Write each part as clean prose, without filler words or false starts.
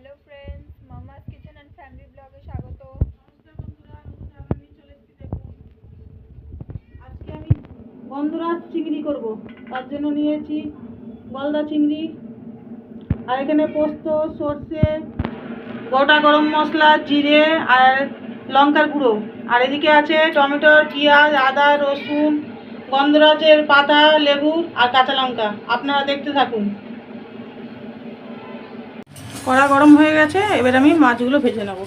Hello friends, মামাস kitchen and family ব্লগে স্বাগত। আজকে আমি গন্ধরাজ চিংড়ি করব, তার জন্য নিয়েছি গলদা চিংড়ি, আর এখানে পোস্ত, সর্ষে, গোটা গরম মশলা, জিরে আর লঙ্কার গুঁড়ো, আর এদিকে আছে টমেটো, পেঁয়াজ, আদা, রসুন, গন্ধরাজের পাতা, লেবু আর কাঁচা লঙ্কা। আপনারা দেখতে থাকুন। কড়া গরম হয়ে গেছে, এবার আমি মাছগুলো ভেজে নেব।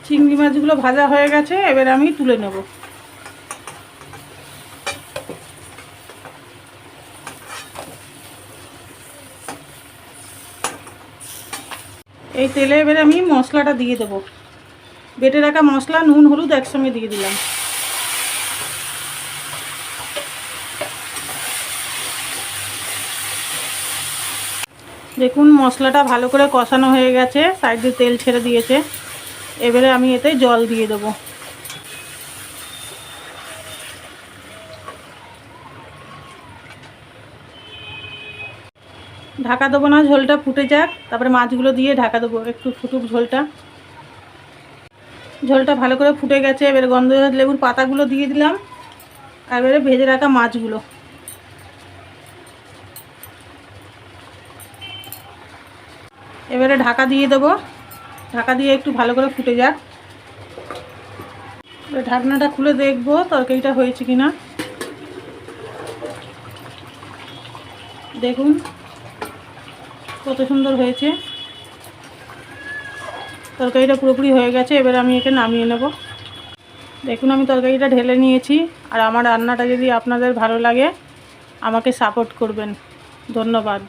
চিংড়ি মাছগুলো ভাজা হয়ে গেছে, এবার আমি তুলে নেব। এই তেলে এবার আমি মশলাটা দিয়ে দেবো। বেটে রাখা মশলা, নুন, হলুদ একসঙ্গে দিয়ে দিলাম। দেখুন মশলাটা ভালো করে কষানো হয়ে গেছে, সাইডে তেল ছেড়ে দিয়েছে। এবারে আমি এতে জল দিয়ে দেবো। ঢাকা দেবো না, ঝোলটা ফুটে যাক, তারপরে মাছগুলো দিয়ে ঢাকা দেবো, একটু ফুটুক ঝোলটা। ঝোলটা ভালো করে ফুটে গেছে, এবারে গন্ধরাজ লেবুর পাতাগুলো দিয়ে দিলাম, আর এবারে ভেজে রাখা মাছগুলো। এবারে ঢাকা দিয়ে দেবো, ঢাকা দিয়ে একটু ভালো করে ফুটে যাক। ঢাকনাটা খুলে দেখবো তরকারিটা হয়েছে কিনা। দেখুন কত সুন্দর হয়েছে, তরকারিটা পুরোপুরি হয়ে গেছে। এবার আমি একে নামিয়ে নেব। দেখুন আমি তরকারিটা ঢেলে নিয়েছি। আর আমার রান্নাটা যদি আপনাদের ভালো লাগে, আমাকে সাপোর্ট করবেন। ধন্যবাদ।